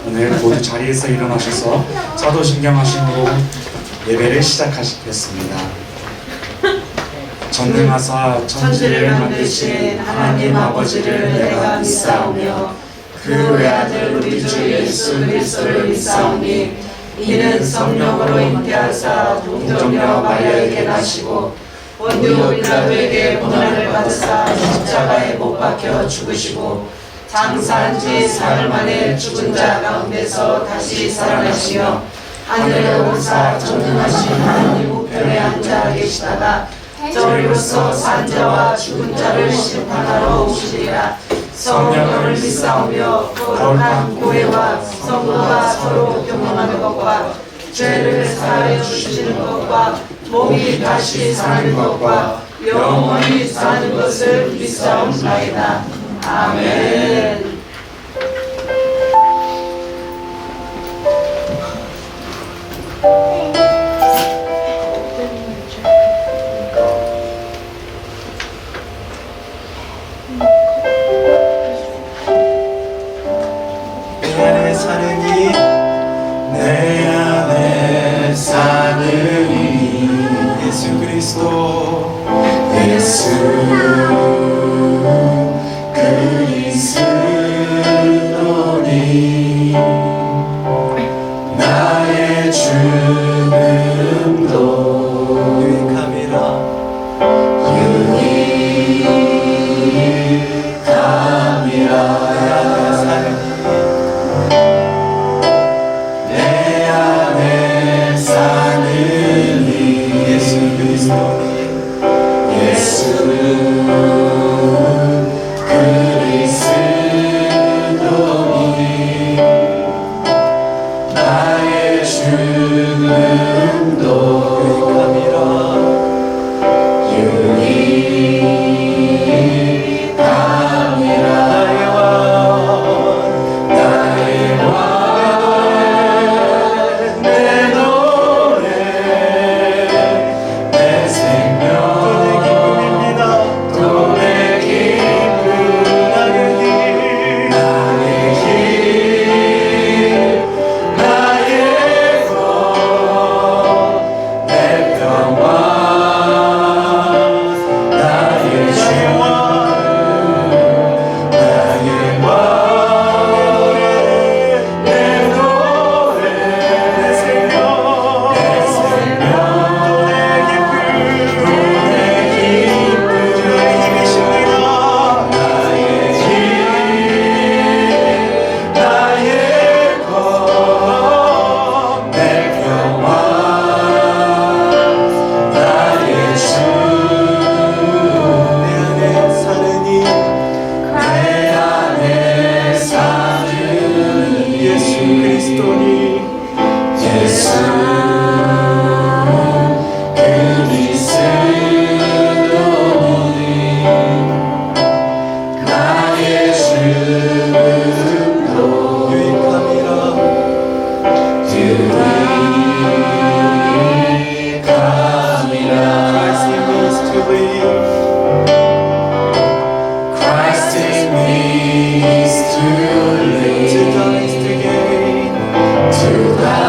오늘 모두 자리에서 일어나셔서 사도신경하심으로 예배를 시작하시겠습니다. 전능하사 천지를 만드신 하나님 아버지를 내가 믿사오며 그 외아들 우리 주 예수 그리스도를 믿사오니 이는 성령으로 잉태하사 동정녀 마리아에게 나시고 본디오 빌라도에게 고난을 받으사 십자가에 못 박혀 죽으시고 장사한 지 사흘 만에 죽은 자 가운데서 다시 살아나시며 하늘에 오르사 전능하신 하나님 우편에 앉아 계시다가 저리로서 산 자와 죽은 자를 심판하러 오시리라. 성령을 믿사오며 거룩한 교회와 성도가 서로 교통하는 것과 죄를 사하여 주시는 것과 몸이 다시 사는 것과 영원히 사는 것을 믿사옵나이다. 아멘. 내 안에 사느니 예수 그리스도 예수 그리스도니 나의 죽음도 유익함이라 To die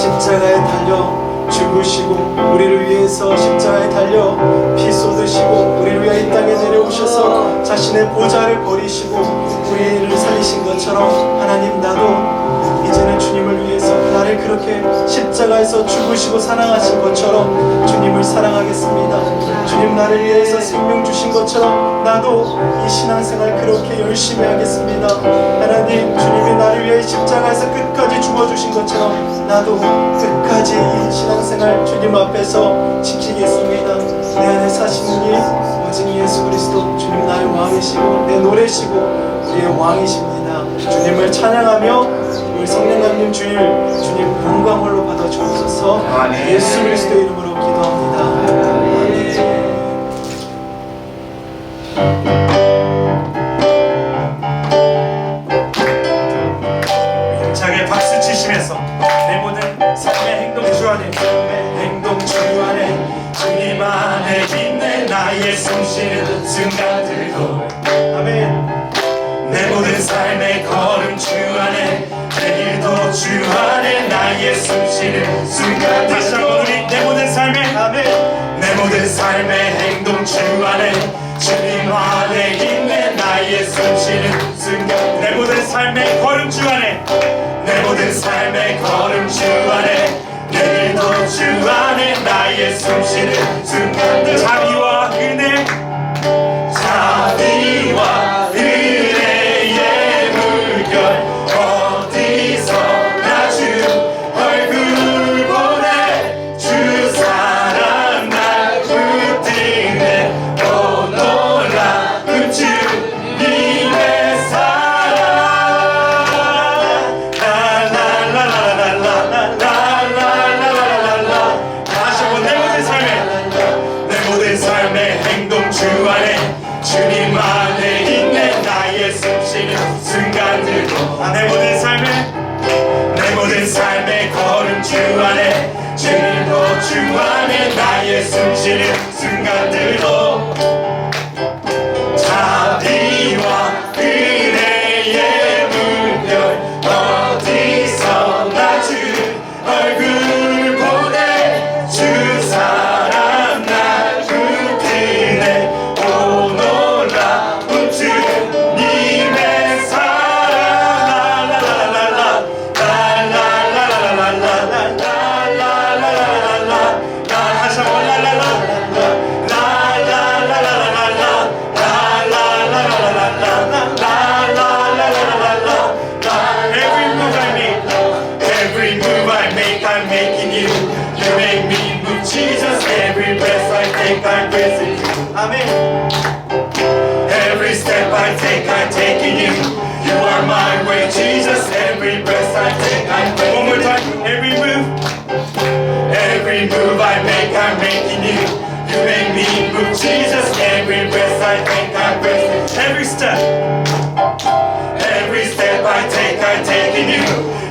십자가에 달려 죽으시고 우리를 위해서 십자가에 달려 피 쏟으시고 우리를 위해 이 땅에 내려오셔서 자신의 보좌를 버리시고 우리를 살리신 것처럼 하나님, 나도 이제는 주님을 위해서 나를 그렇게 십자가에서 죽으시고 사랑하신 것처럼 주님을 사랑하겠습니다. 주님 나를 위해서 생명 주신 것처럼 나도 이 신앙생활 그렇게 열심히 하겠습니다. 하나님, 주님이 나를 위해 십자가에서 끝까지 죽어주신 것처럼 나도 끝까지 이 신앙생활 주님 앞에서 지키겠습니다. 내 안에 사시는 이 오직 예수 그리스도, 주님 나의 왕이시고 내 노래시고 우리의 왕이십니다. 주님을 찬양하며 우리 성령님 주님 영광 홀로 받아 주옵소서. 예수 그리스도의 이름으로 기도합니다. 아멘. 힘차게 박수 치시면서 내 모든 삶의 행동 주 안에, 행동 주 안에, 주님 안에 있네 나의 숨쉬는 순간들도. 아멘. 내 모든 삶의 걸음 주 안에, 내일도 주 안에 나의 숨쉬는 순간. 다시 한번 우리 내 모든 삶의, 아멘. 내 모든 삶의 행동 주 안에, 주님 안에 있네 나의 숨쉬는 순간. 내 모든 삶의 걸음 주 안에, 내 모든 삶의 걸음 주 안에, 내일도 주 안에 나의 숨쉬는 순간들. 자비와 은혜, 자비와 은혜의 물결 어디서나 주 얼굴 보내, 주 사랑 날 붙드네. 오 놀라운 주님의 사랑. 라라라라라라라라라라라라. 다시 한번 내 모든 삶의 행동 주 안에, 주님 안에 있네 나의 숨쉬는 순간들도. 내 모든 삶의 걸음 주 안에, 주님도 주 안에 나의 숨쉬는 순간들도. 자비와 은혜의 물결 어디서나 주 얼굴 보내, 주 사랑 날 붙드네. 오 놀라운 주님의 사랑. 라라라라라 라라라라라라라라라라라라라. 다시 한번 every move I make, I'm making you. You make me move, Jesus. Every breath I take, I'm breathing you. 아멘. Every step I take, I'm taking you. You are my way, Jesus. Every breath I take, I'm breathing. One more time. Every move I make, I'm making you. You make me move, Jesus. Every breath I take, I'm breathing. Every step I take, I'm taking you.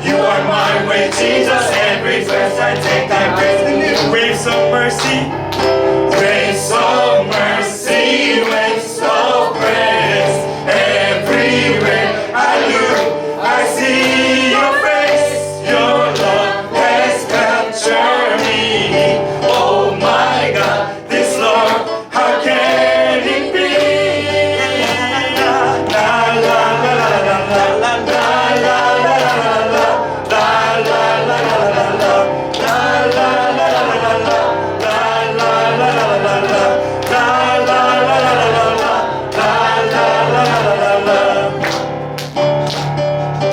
You are my way, Jesus. Every breath I take, I'm breathing you. Waves of mercy, waves of mercy, waves of grace. Everywhere I look, I see your face. Your love has captured me. Oh my God, this love, how can it be? La la la la la la la la la la la.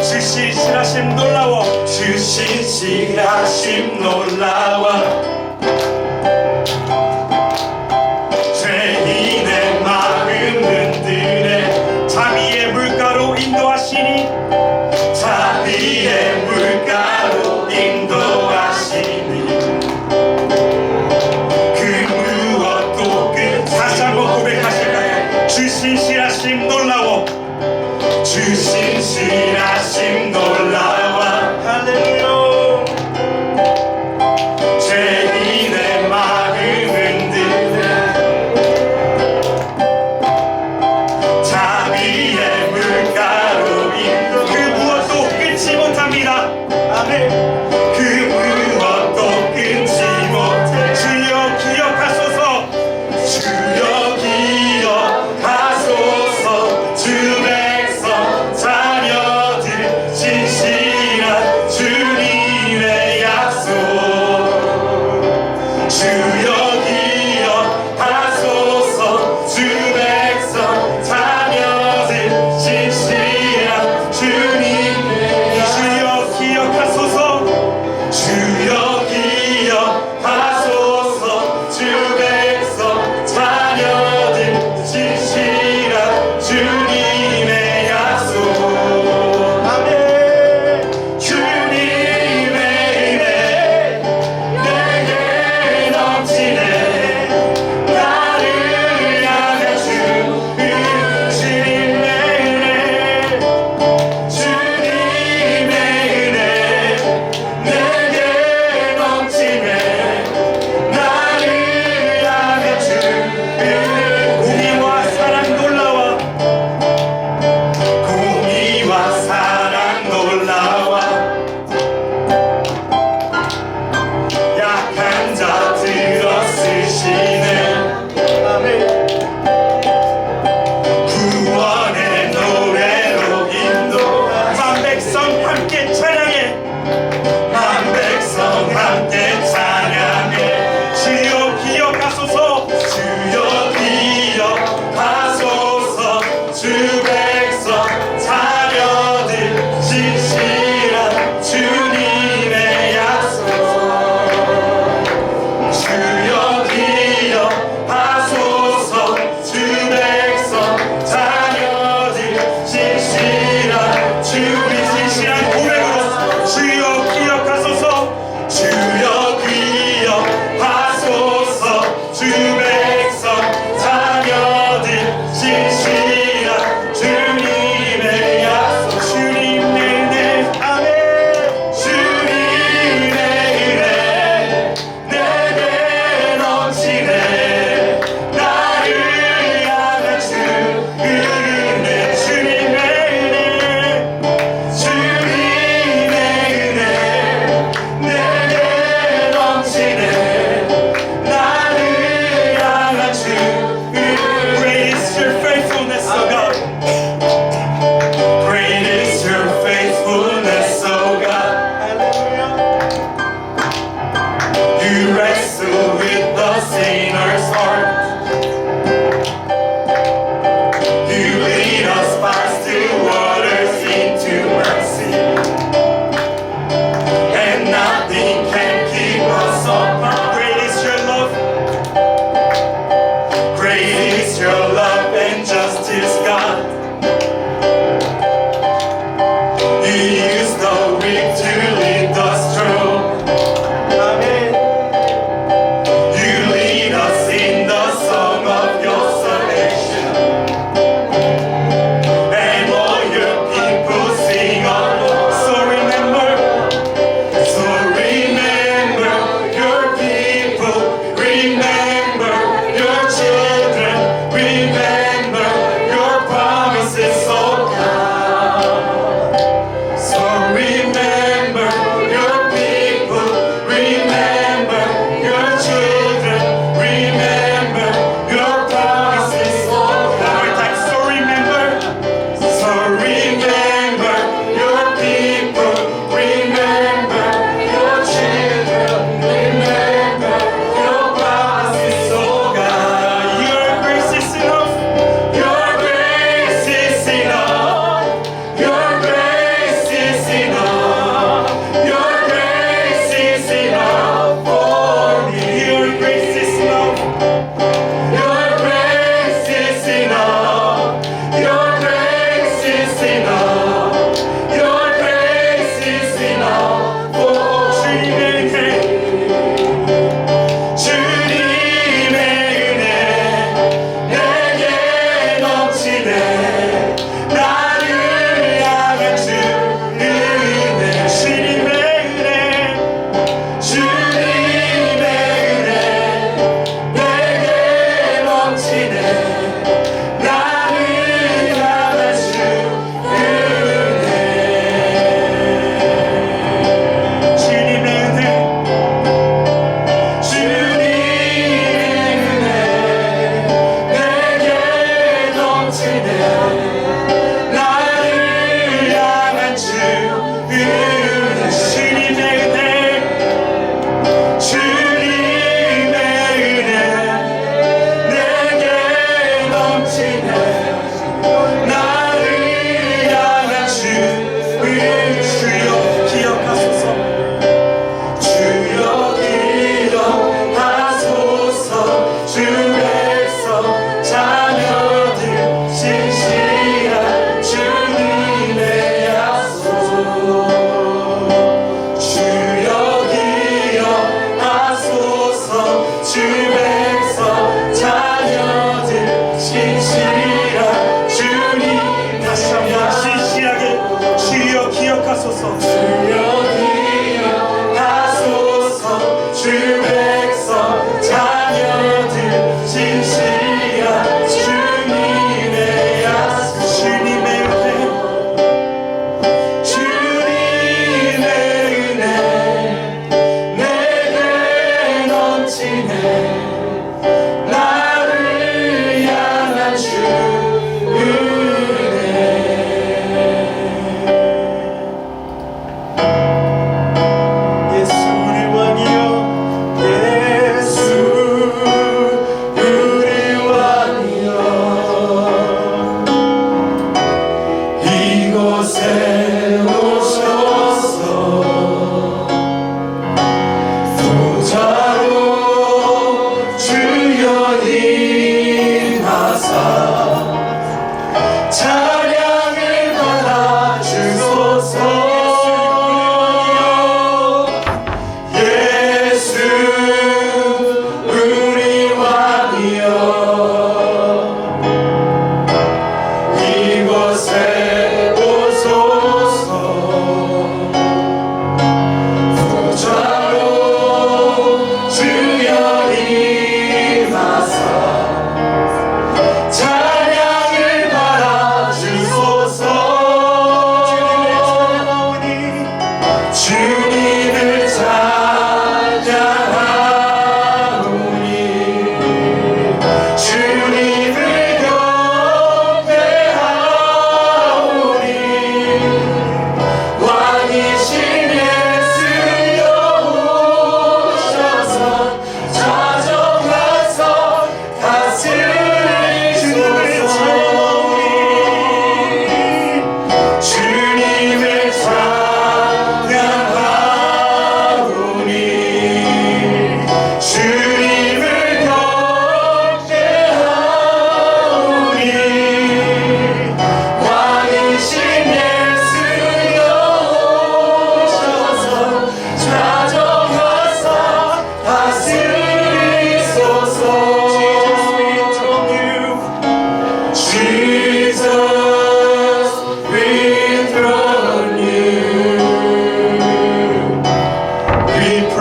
주신 실하심 놀라워, 주신 실하심 놀라워. 죄인의 마음 흔드네, 자비의 물가로 인도하시니, 자비의 물가로 인도하시니. 그 무엇도 다시 한번 고백하실까요? 주신 실하심 놀라워, 주신 실하심 놀라워. 할렐루야. 죄인의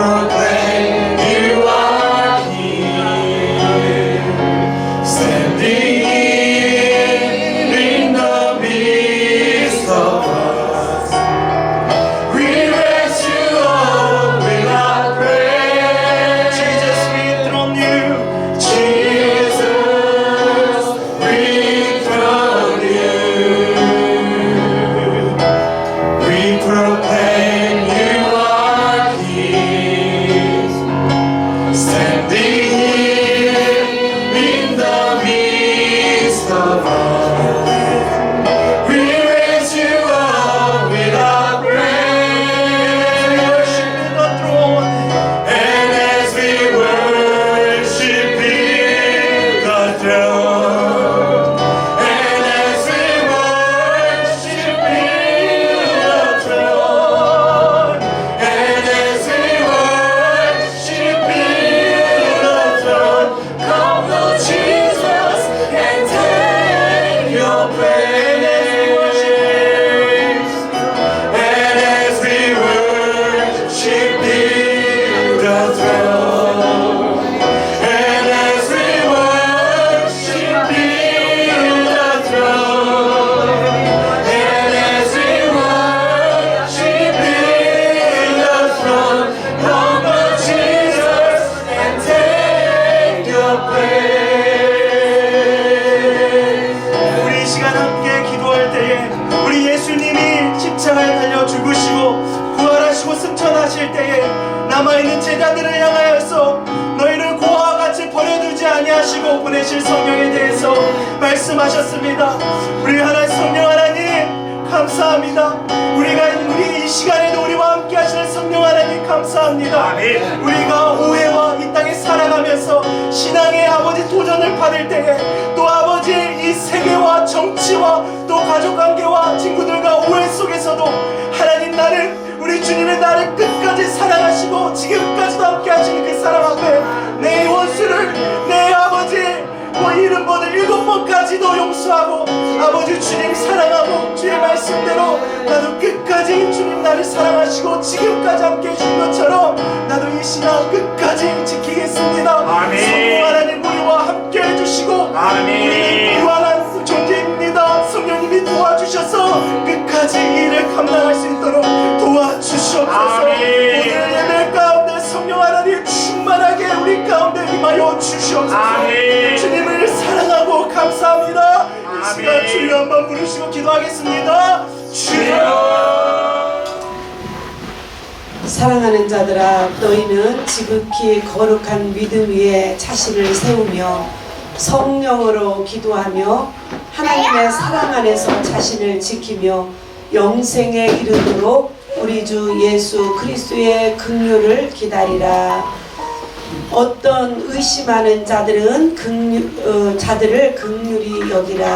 proclaim you are King, standing in the midst of us. We raise you up with our praise. Jesus, we enthrone you. Jesus, we throne you. We proclaim you are King, standing here in the midst of us. We raise you up with our praise. Worship the throne. And as we worship in the throne, and as we worship in the throne, and as we worship in the throne, come Lord Jesus and take your praise. And as we worship in the throne, and as we worship in the throne, and as we worship in the throne, come Lord Jesus and take your praise. 우리 이 시간 함께 기도할 때에 우리 예수님이 십자가에 달려 죽으시고 부활하시고 승천하실 때에 남아있는 제자들을 향하여서 너희를 고아와 같이 버려두지 아니하시고 보내실 성령에 대해서 말씀하셨습니다. 우리 하나님 성령 하나님 감사합니다. 우리 이 시간에도 우리와 함께 하시는 성령 하나님 감사합니다. 우리가 오해와 이 땅에 살아가면서 신앙의 아버지 도전을 받을 때에 또 아버지 이 세계와 정치와 또 가족관계와 친구들과 오해 속에서도 하나님 나를 우리 주님의 나를 끝까지 사랑하시고 지금까지도 함께 하시는 그 사람 앞에 내 원수를 내 아버지 이름 번을 7번까지도 용서하고 아버지 주님 사랑하고 주의 말씀대로 나도 끝까지 주님 나를 사랑하시고 지금까지 함께 해준 것처럼 나도 이 신앙 끝까지 지키겠습니다. 성령 하나님 우리와 함께 해주시고 우리는 무한한 존재입니다. 성령님이 도와주셔서 끝까지 일을 감당할 수 있도록 도와주시옵소서. 오늘 예배 가운데 성령 하나님 충만하게 우리 가운데 임하여 주시옵소서. 주님을 사랑하고 감사합니다. 이 시간 주여 한번 부르시고 기도하겠습니다. 주여. 사랑하는 자들아, 너희는 지극히 거룩한 믿음 위에 자신을 세우며 성령으로 기도하며 하나님의 사랑 안에서 자신을 지키며 영생에 이르도록 우리 주 예수 그리스도의 긍휼을 기다리라. 어떤 의심하는 자들은 자들을 긍휼히 여기라.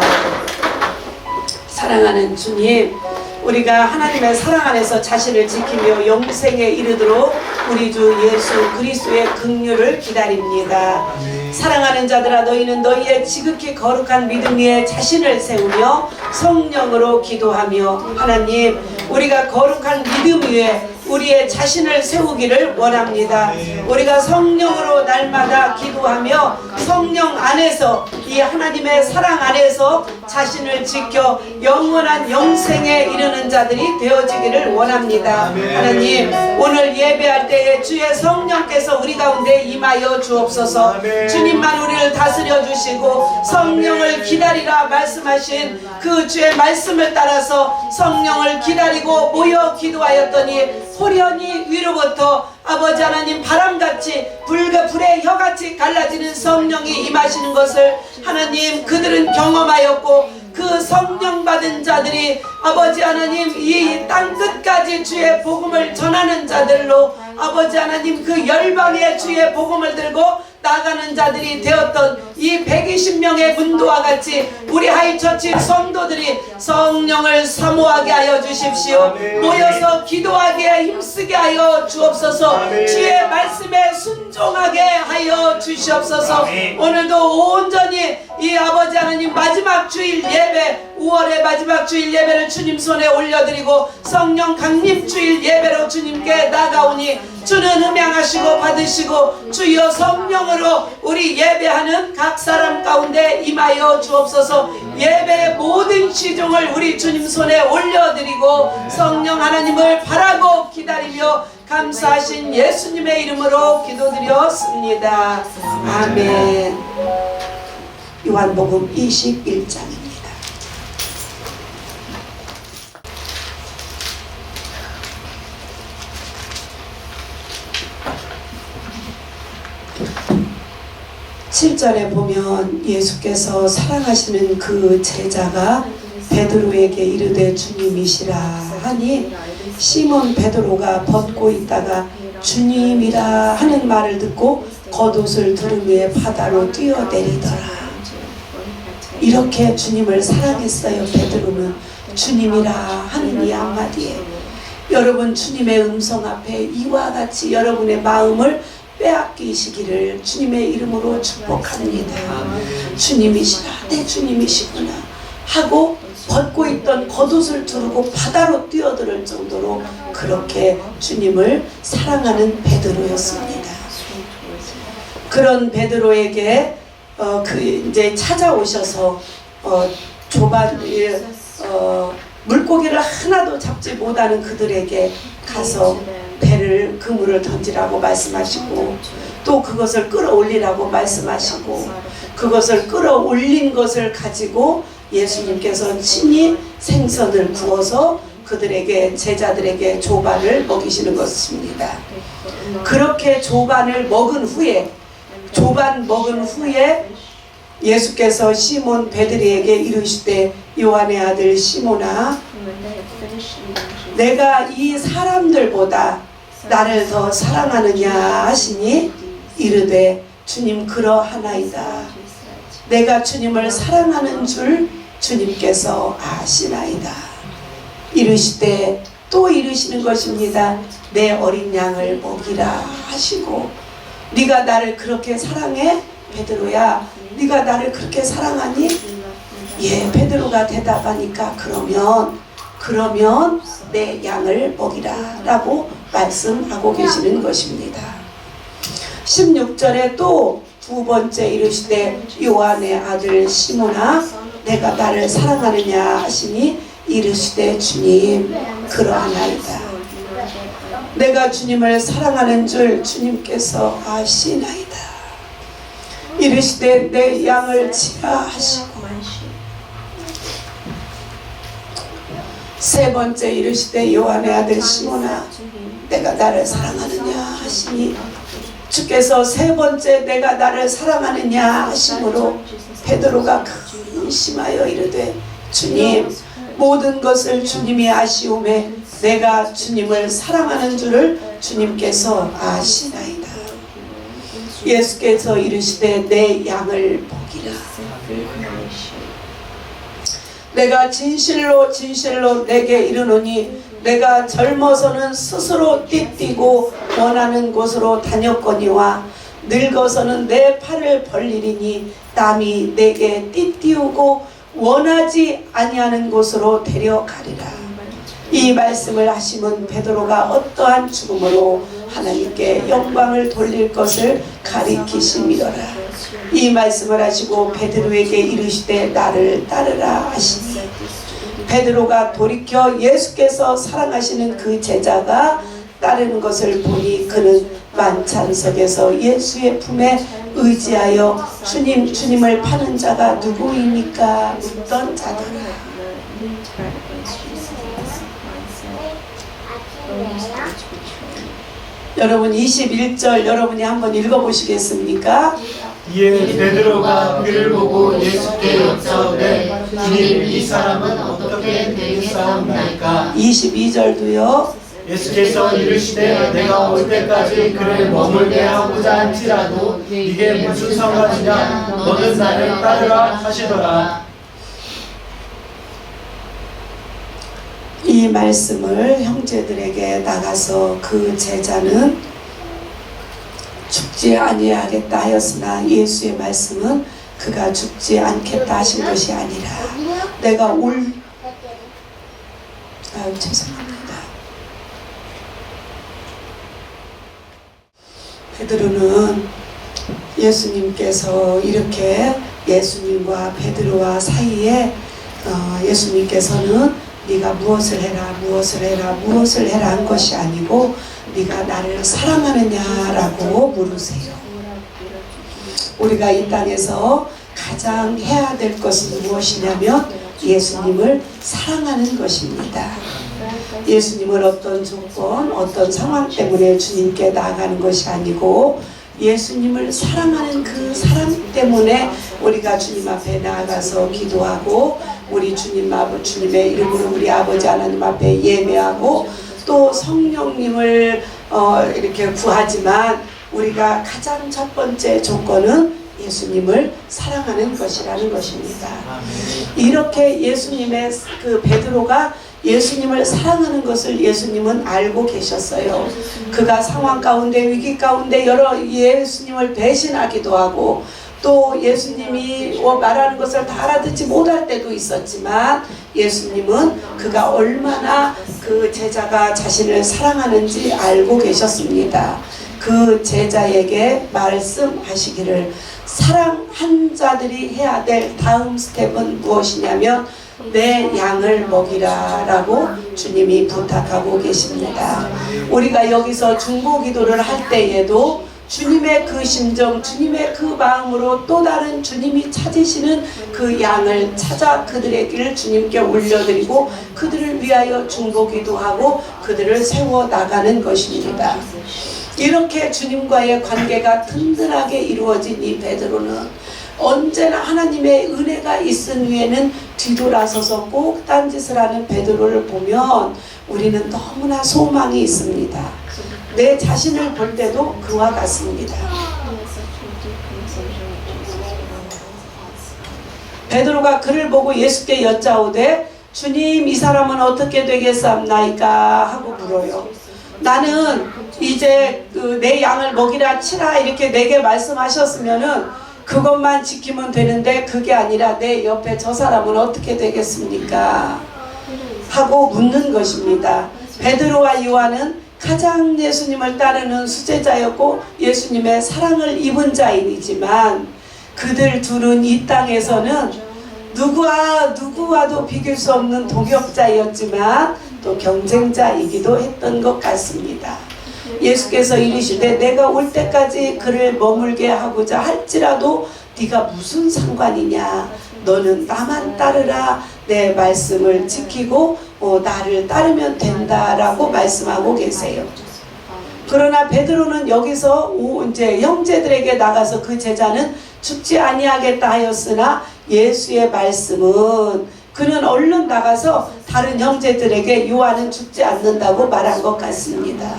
사랑하는 주님, 우리가 하나님의 사랑 안에서 자신을 지키며 영생에 이르도록 우리 주 예수 그리스도의 긍휼을 기다립니다. 사랑하는 자들아, 너희는 너희의 지극히 거룩한 믿음 위에 자신을 세우며 성령으로 기도하며 하나님, 우리가 거룩한 믿음 위에 우리의 자신을 세우기를 원합니다. 우리가 성령으로 날마다 기도하며 성령 안에서 이 하나님의 사랑 안에서 자신을 지켜 영원한 영생에 이르는 자들이 되어지기를 원합니다. 하나님, 오늘 예배할 때에 주의 성령께서 우리 가운데 임하여 주옵소서. 주님만 우리를 다스려 주시고 성령을 기다리라 말씀하신 그 주의 말씀을 따라서 성령을 기다리고 모여 기도하였더니 호련히 위로부터 아버지 하나님 바람같이 불의 혀같이 갈라지는 성령이 임하시는 것을 하나님 그들은 경험하였고, 그 성령 받은 자들이 아버지 하나님 이 땅 끝까지 주의 복음을 전하는 자들로 아버지 하나님 그 열방의 주의 복음을 들고 나가는 자들이 되었던 이 120명의 문도와 같이 우리 하이처치 성도들이 성령을 사모하게 하여 주십시오. 모여서 기도하게 힘쓰게 하여 주옵소서. 주의 말씀에 순종하게 하여 주시옵소서. 오늘도 온전히 이 아버지 하나님 마지막 주일 예배 5월의 마지막 주일 예배를 주님 손에 올려드리고 성령 강림 주일 예배로 주님께 나가오니 주는 음양하시고 받으시고 주여 성령으로 우리 예배하는 각 사람 가운데 임하여 주옵소서. 예배의 모든 시종을 우리 주님 손에 올려드리고 성령 하나님을 바라고 기다리며 감사하신 예수님의 이름으로 기도드렸습니다. 아멘. 요한복음 21장입니다. (7절에) 보면 예수께서 사랑하시는 그 제자가 베드로에게 이르되 주님이시라 하니 시몬 베드로가 벗고 있다가 주님이라 하는 말을 듣고 겉옷을 두르며 바다로 뛰어내리더라. 이렇게 주님을 사랑했어요. 베드로는 주님이라 하는 이 한마디에 여러분 주님의 음성 앞에 이와 같이 여러분의 마음을 빼앗기시기를 주님의 이름으로 축복합니다. 주님이시라 내 주님이시구나 하고 벗고 있던 겉옷을 두르고 바다로 뛰어들 정도로 그렇게 주님을 사랑하는 베드로였습니다. 그런 베드로에게 이제 찾아오셔서 물고기를 하나도 잡지 못하는 그들에게 가서 배를 그물을 던지라고 말씀하시고 또 그것을 끌어올리라고 말씀하시고 그것을 끌어올린 것을 가지고 예수님께서 친히 생선을 구워서 그들에게 제자들에게 조반을 먹이시는 것입니다. 그렇게 조반 먹은 후에 예수께서 시몬 베드로에게 이르시되 요한의 아들 시몬아 내가 이 사람들보다 나를 더 사랑하느냐 하시니 이르되 주님 그러하나이다. 내가 주님을 사랑하는 줄 주님께서 아시나이다. 이르시되 또 이르시는 것입니다. 내 어린 양을 먹이라 하시고 네가 나를 그렇게 사랑해? 베드로야 네가 나를 그렇게 사랑하니? 예, 베드로가 대답하니까 그러면 내 양을 먹이라 라고 말씀하고 계시는 것입니다. 16절에 또 두 번째 이르시되 요한의 아들 시몬아 내가 나를 사랑하느냐 하시니 이르시되 주님 그러하나이다. 내가 주님을 사랑하는 줄 주님께서 아시나이다. 이르시되 내 양을 치라 하시고 세 번째 이르시되 요한의 아들 시몬아 내가 나를 사랑하느냐 하시니 주께서 세 번째 내가 나를 사랑하느냐 하심으로 베드로가 근심하여 이르되 주님 모든 것을 주님이 아시오매 내가 주님을 사랑하는 줄을 주님께서 아시나이다. 예수께서 이르시되 내 양을 먹이라. 내가 진실로 내게 이르노니 내가 젊어서는 스스로 띠뛰고 원하는 곳으로 다녔거니와 늙어서는 내 팔을 벌리리니 남이 내게 띠띠우고 원하지 아니하는 곳으로 데려가리라. 이 말씀을 하시면 베드로가 어떠한 죽음으로 하나님께 영광을 돌릴 것을 가리키심이더라. 이 말씀을 하시고 베드로에게 이르시되 나를 따르라 하시니 베드로가 돌이켜 예수께서 사랑하시는 그 제자가 따르는 것을 보니 그는 만찬석에서 예수의 품에 의지하여 주님을 파는 자가 누구입니까? 묻던 자더라. 여러분 21절 여러분이 한번 읽어보시겠습니까? 이에 베드로가 그를 보고 예수께 여짜오되 주님 이 사람은 어떻게 되겠사옵나이까? 22절도요. 예수께서 이르시되 내가 올 때까지 그를 머물게 하고자 할지라도 이게 무슨 상관이냐 너는 나를 따르라 하시더라. 이 말씀을 형제들에게 나가서 그 제자는 죽지 아니하겠다 하였으나 예수의 말씀은 그가 죽지 않겠다 하신 것이 아니라 내가 죄송합니다. 베드로는 예수님께서 이렇게 예수님과 베드로와 사이에 예수님께서는 네가 무엇을 해라 한 것이 아니고 네가 나를 사랑하느냐라고 물으세요. 우리가 이 땅에서 가장 해야 될 것은 무엇이냐면 예수님을 사랑하는 것입니다. 예수님을 어떤 조건, 어떤 상황 때문에 주님께 나아가는 것이 아니고 예수님을 사랑하는 그 사랑 때문에 우리가 주님 앞에 나아가서 기도하고 우리 주님의 이름으로 우리 아버지 하나님 앞에 예배하고 또 성령님을 이렇게 구하지만 우리가 가장 첫 번째 조건은 예수님을 사랑하는 것이라는 것입니다. 이렇게 예수님의 그 베드로가 예수님을 사랑하는 것을 예수님은 알고 계셨어요. 그가 상황 가운데 위기 가운데 여러 예수님을 배신하기도 하고 또 예수님이 말하는 것을 다 알아듣지 못할 때도 있었지만 예수님은 그가 얼마나 그 제자가 자신을 사랑하는지 알고 계셨습니다. 그 제자에게 말씀하시기를 사랑한 자들이 해야 될 다음 스텝은 무엇이냐면 내 양을 먹이라 라고 주님이 부탁하고 계십니다. 우리가 여기서 중보기도를 할 때에도 주님의 그 심정, 주님의 그 마음으로 또 다른 주님이 찾으시는 그 양을 찾아 그들의 길을 주님께 올려드리고 그들을 위하여 중보기도하고 그들을 세워나가는 것입니다. 이렇게 주님과의 관계가 든든하게 이루어진 이 베드로는 언제나 하나님의 은혜가 있은 후에는 뒤돌아서서 꼭 딴짓을 하는 베드로를 보면 우리는 너무나 소망이 있습니다. 내 자신을 볼 때도 그와 같습니다. 베드로가 그를 보고 예수께 여짜오되 주님 이 사람은 어떻게 되겠사옵나이까 하고 물어요. 나는 이제 내 양을 먹이라 치라 이렇게 내게 말씀하셨으면은 그것만 지키면 되는데 그게 아니라 내 옆에 저 사람은 어떻게 되겠습니까? 하고 묻는 것입니다. 베드로와 요한은 가장 예수님을 따르는 수제자였고 예수님의 사랑을 입은 자이지만 그들 둘은 이 땅에서는 누구와도 비길 수 없는 동역자였지만 또 경쟁자이기도 했던 것 같습니다. 예수께서 이르시되 내가 올 때까지 그를 머물게 하고자 할지라도 네가 무슨 상관이냐, 너는 나만 따르라, 내 말씀을 지키고 나를 따르면 된다라고 말씀하고 계세요. 그러나 베드로는 여기서 이제 형제들에게 나가서 그 제자는 죽지 아니하겠다 하였으나 예수의 말씀은 그는 얼른 나가서 다른 형제들에게 요한은 죽지 않는다고 말한 것 같습니다.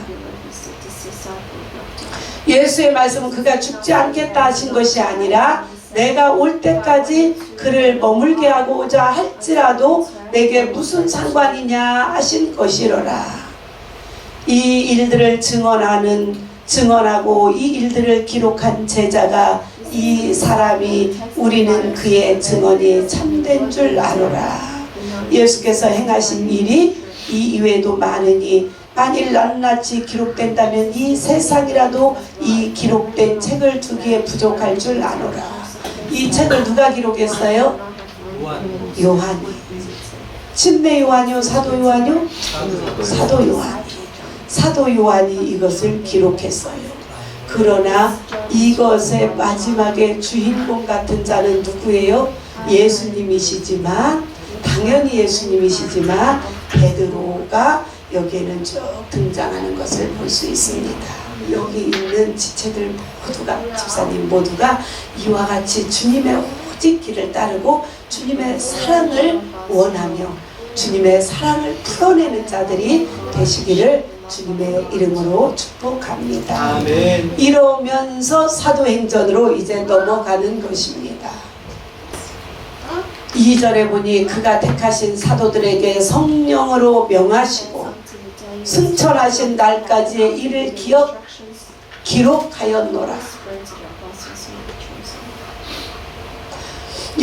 예수의 말씀은 그가 죽지 않겠다 하신 것이 아니라 내가 올 때까지 그를 머물게 하고자 할지라도 내게 무슨 상관이냐 하신 것이로라. 이 일들을 증언하고 이 일들을 기록한 제자가 이 사람이 우리는 그의 증언이 참된 줄 아노라. 예수께서 행하신 일이 이 이외에도 많으니 만일 낱낱이 기록된다면 이 세상이라도 이 기록된 책을 두기에 부족할 줄 아노라. 이 책을 누가 기록했어요? 요한이. 침례 요한이요? 사도 요한이요? 사도 요한이. 사도 요한이 이것을 기록했어요. 그러나 이것의 마지막에 주인공 같은 자는 누구예요? 예수님이시지만, 당연히 예수님이시지만 베드로가 여기에는 쭉 등장하는 것을 볼 수 있습니다. 여기 있는 지체들 모두가, 집사님 모두가 이와 같이 주님의 오직 길을 따르고 주님의 사랑을 원하며 주님의 사랑을 풀어내는 자들이 되시기를 주님의 이름으로 축복합니다. 아멘. 이러면서 사도행전으로 이제 넘어가는 것입니다. 2절에 보니 그가 택하신 사도들에게 성령으로 명하시고 승천하신 날까지의 일을 기록하였노라.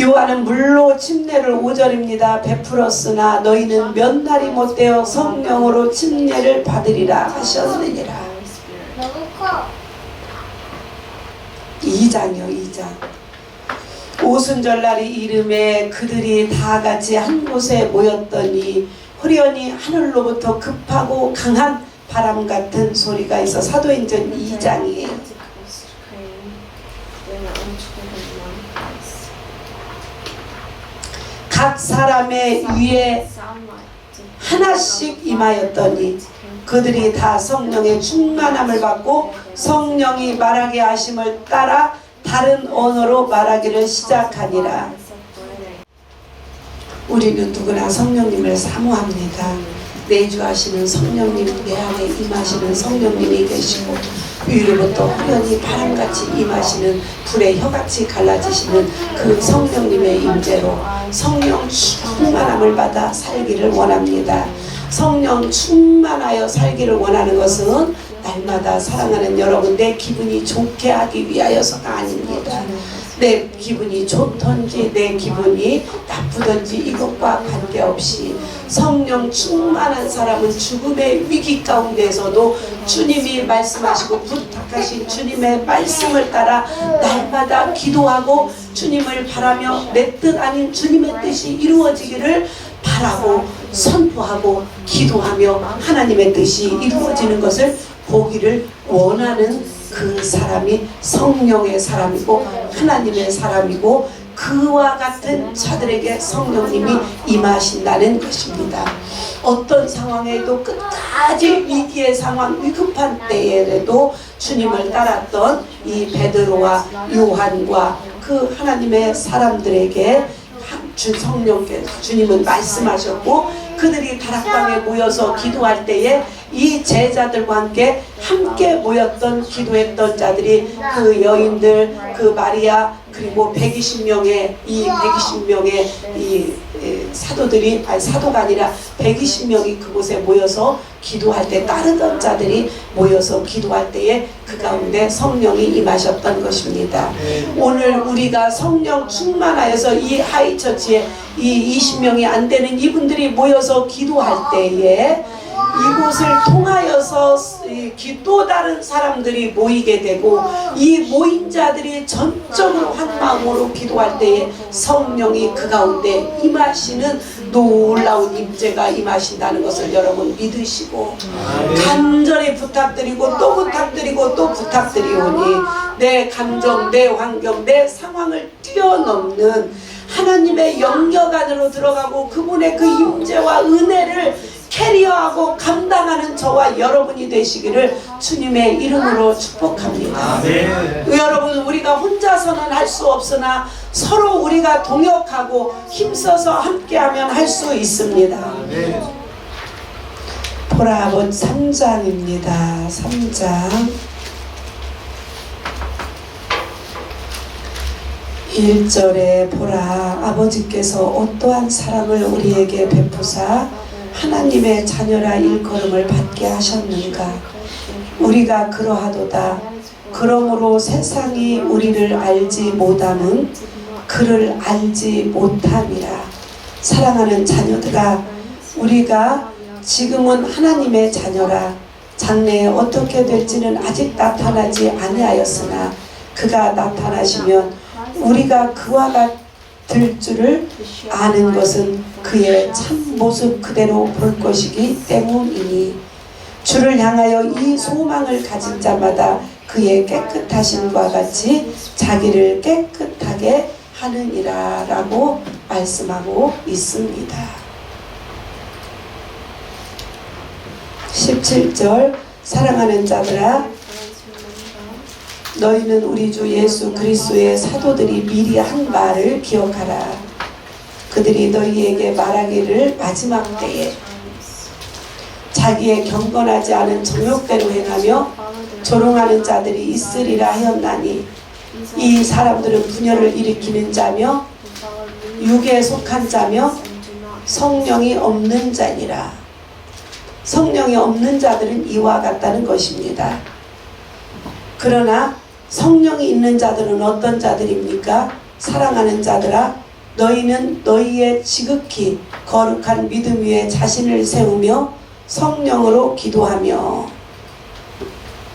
요한은 물로 침례를 5절입니다. 베풀었으나 너희는 몇 날이 못되어 성령으로 침례를 받으리라 하셨느니라. 너무 커. 2장이요 2장. 오순절날이 이름에 그들이 다 같이 한 곳에 모였더니 후련히 하늘로부터 급하고 강한 바람 같은 소리가 있어. 사도행전 2장이에요. 각 사람의 위에 하나씩 임하였더니 그들이 다 성령의 충만함을 받고 성령이 말하게 하심을 따라 다른 언어로 말하기를 시작하니라. 우리는 누구나 성령님을 사모합니다. 내주하시는 성령님, 내 안에 임하시는 성령님이 계시고 위로부터 후련히 바람같이 임하시는 불의 혀같이 갈라지시는 그 성령님의 임재로 성령 충만함을 받아 살기를 원합니다. 성령 충만하여 살기를 원하는 것은 날마다 사랑하는 여러분, 내 기분이 좋게 하기 위하여서가 아닙니다. 내 기분이 좋던지 내 기분이 나쁘던지 이것과 관계없이 성령 충만한 사람은 죽음의 위기 가운데서도 주님이 말씀하시고 부탁하신 주님의 말씀을 따라 날마다 기도하고 주님을 바라며 내 뜻 아닌 주님의 뜻이 이루어지기를 바라고 선포하고 기도하며 하나님의 뜻이 이루어지는 것을 보기를 원하는 그 사람이 성령의 사람이고 하나님의 사람이고 그와 같은 자들에게 성령님이 임하신다는 것입니다. 어떤 상황에도 끝까지 위기의 상황, 위급한 때에도 주님을 따랐던 이 베드로와 요한과 그 하나님의 사람들에게 성령께서 주님은 말씀하셨고 그들이 다락방에 모여서 기도할 때에 이 제자들과 함께 모였던 기도했던 자들이 그 여인들, 그 마리아 그리고 120명의 이 사도들이 사도가 아니라 120명이 그곳에 모여서 기도할 때 따르던 자들이 모여서 기도할 때에 그 가운데 성령이 임하셨던 것입니다. 오늘 우리가 성령 충만하여서 이 하이처치에 이 20명이 안 되는 이분들이 모여서 기도할 때에 이곳을 통하여서 또 다른 사람들이 모이게 되고 이 모인 자들이 전적으로 한 마음으로 기도할 때에 성령이 그 가운데 임하시는 놀라운 임재가 임하신다는 것을 여러분 믿으시고 간절히 부탁드리고 또 부탁드리고 또 부탁드리오니 내 감정, 내 환경, 내 상황을 뛰어넘는 하나님의 영역 안으로 들어가고 그분의 그 임재와 은혜를 캐리어하고 감당하는 저와 여러분이 되시기를 주님의 이름으로 축복합니다. 여러분, 우리가 혼자서는 할 수 없으나 서로 우리가 동역하고 힘써서 함께하면 할 수 있습니다. 보라, 본 3장입니다. 3장 1절에 보라, 아버지께서 어떠한 사랑을 우리에게 베푸사 하나님의 자녀라 일컬음을 받게 하셨는가. 우리가 그러하도다. 그러므로 세상이 우리를 알지 못함은 그를 알지 못함이라. 사랑하는 자녀들아, 우리가 지금은 하나님의 자녀라. 장래에 어떻게 될지는 아직 나타나지 아니하였으나 그가 나타나시면 우리가 그와 같을 줄을 아는 것은 그의 참 모습 그대로 볼 것이기 때문이니 주를 향하여 이 소망을 가진 자마다 그의 깨끗하심과 같이 자기를 깨끗하게 하느니라 라고 말씀하고 있습니다. 17절 사랑하는 자들아, 너희는 우리 주 예수 그리스도의 사도들이 미리 한 말을 기억하라. 그들이 너희에게 말하기를 마지막 때에 자기의 경건하지 않은 정욕대로 행하며 조롱하는 자들이 있으리라 하였나니 이 사람들은 분열을 일으키는 자며 육에 속한 자며 성령이 없는 자니라. 성령이 없는 자들은 이와 같다는 것입니다. 그러나 성령이 있는 자들은 어떤 자들입니까? 사랑하는 자들아, 너희는 너희의 지극히 거룩한 믿음 위에 자신을 세우며 성령으로 기도하며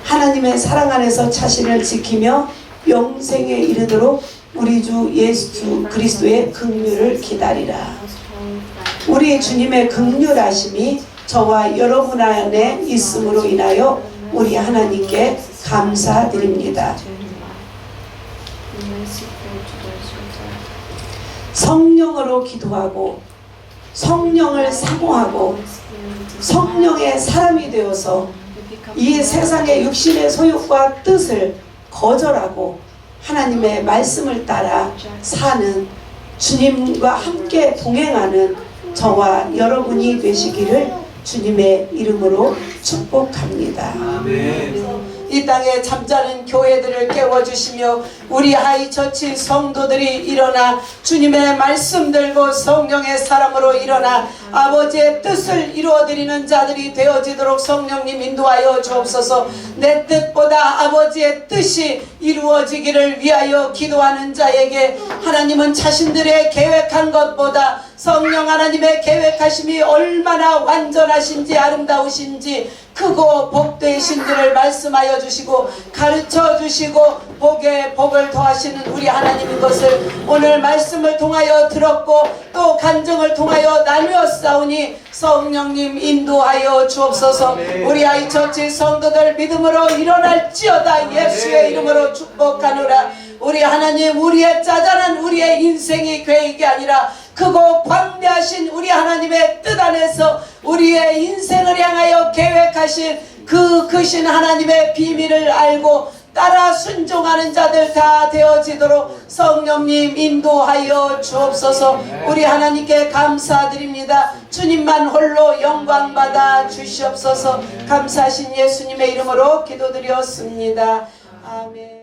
하나님의 사랑 안에서 자신을 지키며 영생에 이르도록 우리 주 예수 그리스도의 긍휼을 기다리라. 우리 주님의 긍휼하심이 저와 여러분 안에 있음으로 인하여 우리 하나님께 감사드립니다. 성령으로 기도하고 성령을 사모하고 성령의 사람이 되어서 이 세상의 육신의 소욕과 뜻을 거절하고 하나님의 말씀을 따라 사는 주님과 함께 동행하는 저와 여러분이 되시기를 주님의 이름으로 축복합니다. 아멘. 이 땅에 잠자는 교회들을 깨워주시며 우리 하이처치 성도들이 일어나 주님의 말씀 들고 성령의 사람으로 일어나 아버지의 뜻을 이루어드리는 자들이 되어지도록 성령님 인도하여 주옵소서. 내 뜻보다 아버지의 뜻이 이루어지기를 위하여 기도하는 자에게 하나님은 자신들의 계획한 것보다 성령 하나님의 계획하심이 얼마나 완전하신지 아름다우신지 크고 복되신지를 말씀하여 주시고 가르쳐 주시고 복에 복을 더하시는 우리 하나님인 것을 오늘 말씀을 통하여 들었고 또 간증을 통하여 나누어 싸우니 성령님 인도하여 주옵소서. 우리 하이처치 성도들 믿음으로 일어날지어다. 예수의 이름으로 축복하노라. 우리 하나님, 우리의 짜잘한 우리의 인생이 계획이 아니라 크고 광대하신 우리 하나님의 뜻 안에서 우리의 인생을 향하여 계획하신 그 크신 하나님의 비밀을 알고 따라 순종하는 자들 다 되어지도록 성령님 인도하여 주옵소서. 우리 하나님께 감사드립니다. 주님만 홀로 영광 받아 주시옵소서. 감사하신 예수님의 이름으로 기도드렸습니다. 아멘.